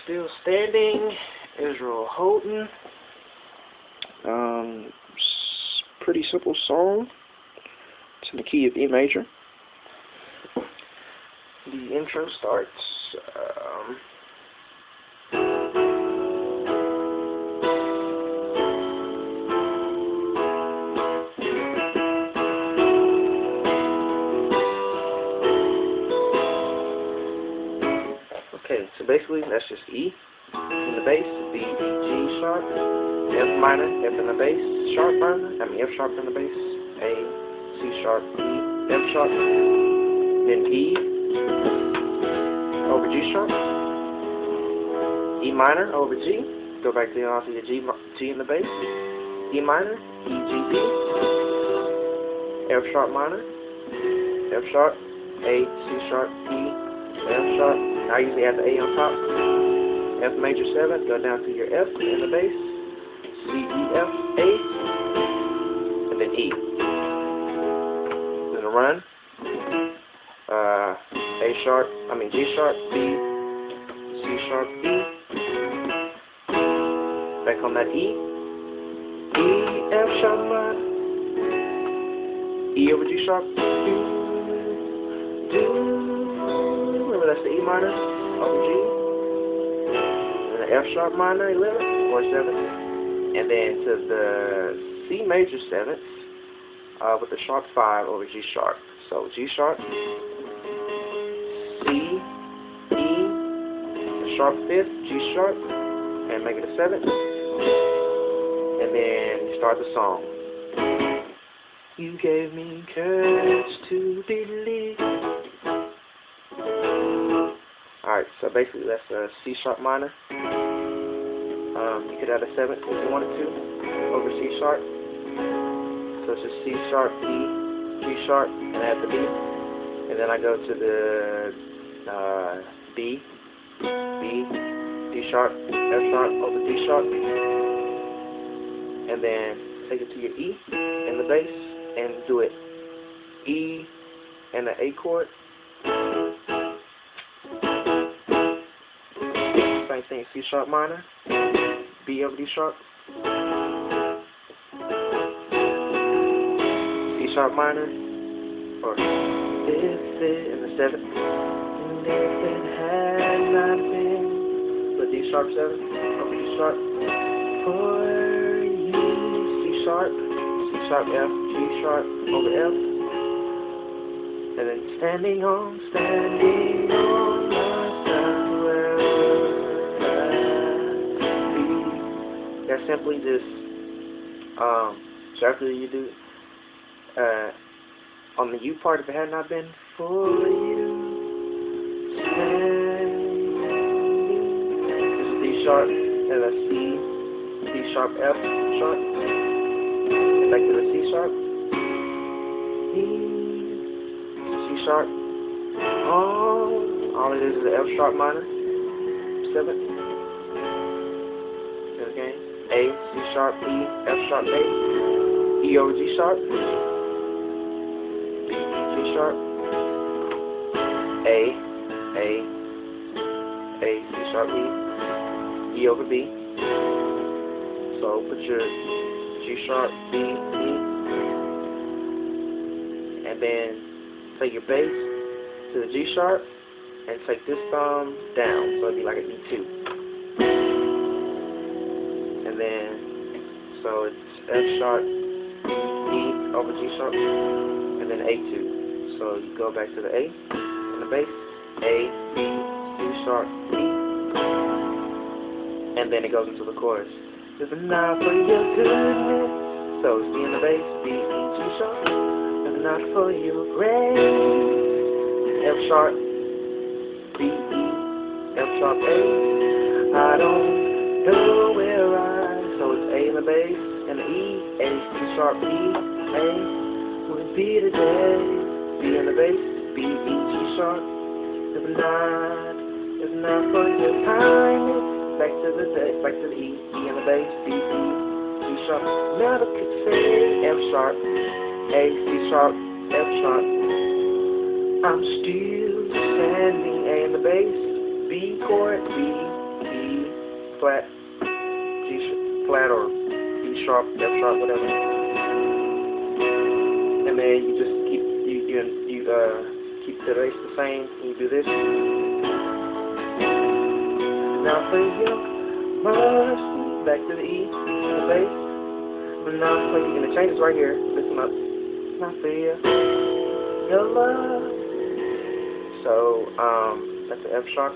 Still Standing, Israel Houghton. Pretty simple song. It's in the key of E major. The intro starts. Okay, so basically that's just E in the bass, B, E, G sharp, F minor, F in the bass, sharp minor, F sharp in the bass, A, C sharp, E, F sharp, then E over G sharp, E minor over G, go back to your G in the bass, E minor, E, G, B, F sharp minor, F sharp, A, C sharp, E, F sharp. I usually add the A on top. F major 7, go down to your F in the bass, C, E, F, A, and then E. Then a run. G sharp, B, C sharp, E. Back on that E. E, F sharp minor. E over G sharp. Remember that's the E minor over G. And the F sharp minor 11 or 7. And then to the C major 7th with the sharp 5 over G sharp. So G sharp, C, E, the sharp 5th, G sharp, and make it a 7th. And then you start the song. You gave me courage to believe. Alright, so basically that's a C sharp minor. You could add a 7th if you wanted to over C sharp. So it's just C sharp, E, G sharp, and add the B. And then I go to the B, D sharp, F sharp over D sharp. And then take it to your E in the bass and do it E and the A chord. Same thing, C sharp minor, B over D sharp, C sharp minor, or if it in the 7th, and if it had not been, but D sharp 7 over D sharp, for you, C sharp, F, G sharp over F, and then standing on my side. That's simply just, so after you do, on the U part, if it had not been for you, this is D sharp, and a C, D sharp, F sharp, and back to the C sharp, E, C sharp, all it is the F sharp minor, 7th, okay. A, C sharp, E, F sharp, A, E over G sharp, B, G sharp, A, C sharp, E over B. So put your G sharp, B, E, and then take your bass to the G sharp and take this thumb down, so it'd be like an E2. And then, so it's F sharp, E over G sharp, and then A2. So you go back to the A in the bass, A, B, C sharp, E, and then it goes into the chorus. If not for your goodness, so it's D in the bass, B, E, G sharp, if not for your grace, F sharp, B, E, F sharp, A, I don't know where so it's A in the bass and the E, A, C sharp, E, A would be today. B in the bass, B, E, G sharp. If not for your kindness, back to the E, E in the bass, B, E, G sharp. Never could say F sharp, A, C sharp, F sharp. I'm still standing. A in the bass, B chord, B, E, flat, flat or E sharp, F sharp, whatever. And then you just keep keep the bass the same. And you do this. Now for your mercy, back to the E, the bass. And now for you, and the changes right here. Listen up. Now for your love. So that's the F sharp, E,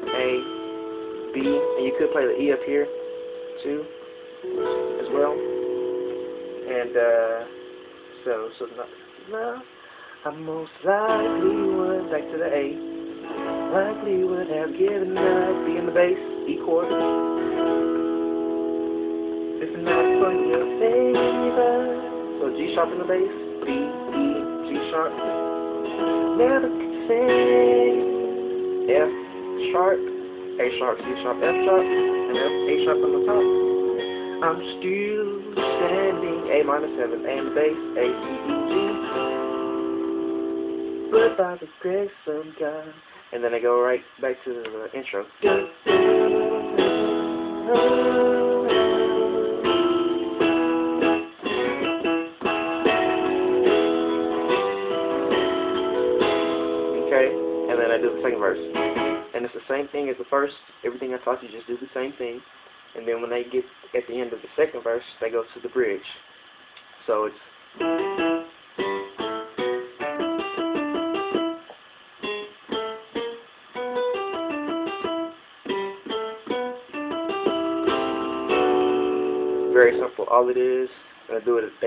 A, B, and you could play the E up here too, as well. And so now I most likely would, back to the A, likely would have given up, B in the bass, E chord. If not for your favor, so G sharp in the bass, B, E, G sharp. Never could say F sharp, A sharp, C sharp, F sharp, and A sharp on the top. I'm still standing, A minor 7, A in the bass, A, C, E, G. But by the grace of God, and then I go right back to the intro. Okay, and then I do the second verse. And it's the same thing as the first. Everything I taught you, just do the same thing. And then when they get at the end of the second verse, they go to the bridge. So it's very simple. All it is, they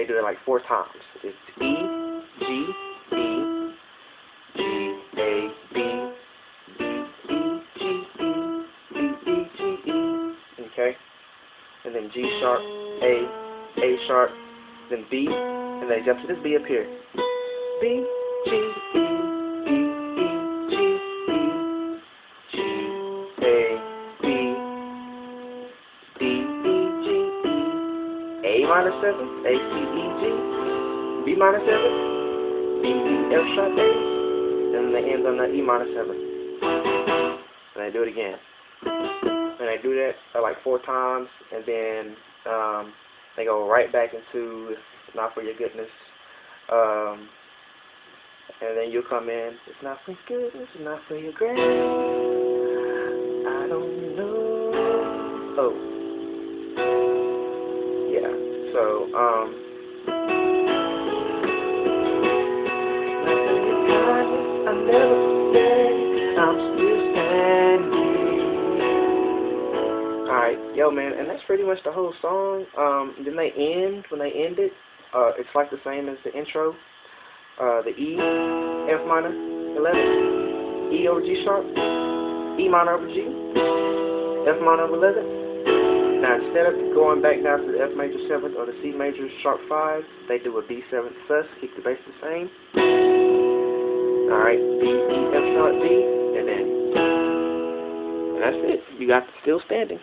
do it like 4 times. It's E, G, E, G, A, B, B, E, G, E, B, E, G, E. Okay? And then G sharp, A sharp, then B, and then jump to this B up here. B, G, E, B, E, G, E, G, A, B, D, E, G, E, A minor 7, A, C, E, G, B minor 7, B, E, F sharp, A, and then they end on the E minor 7. And I do it again. And I do that like 4 times, and then they go right back into It's Not For Your Goodness. And then you'll come in, it's not for goodness, it's not for your grace. I don't know. Oh. Yeah. So, not for your kindness, I never forget, I'm still standing. Alright, yo man, and that's pretty much the whole song. Then when they end it, it's like the same as the intro. The E, F minor, 11, E over G sharp, E minor over G, F minor over 11. Now instead of going back down to the F major 7th or the C major sharp 5, they do a B 7th sus, keep the bass the same. Alright, B, E, F sharp, D, and that's it. You got Still Standing.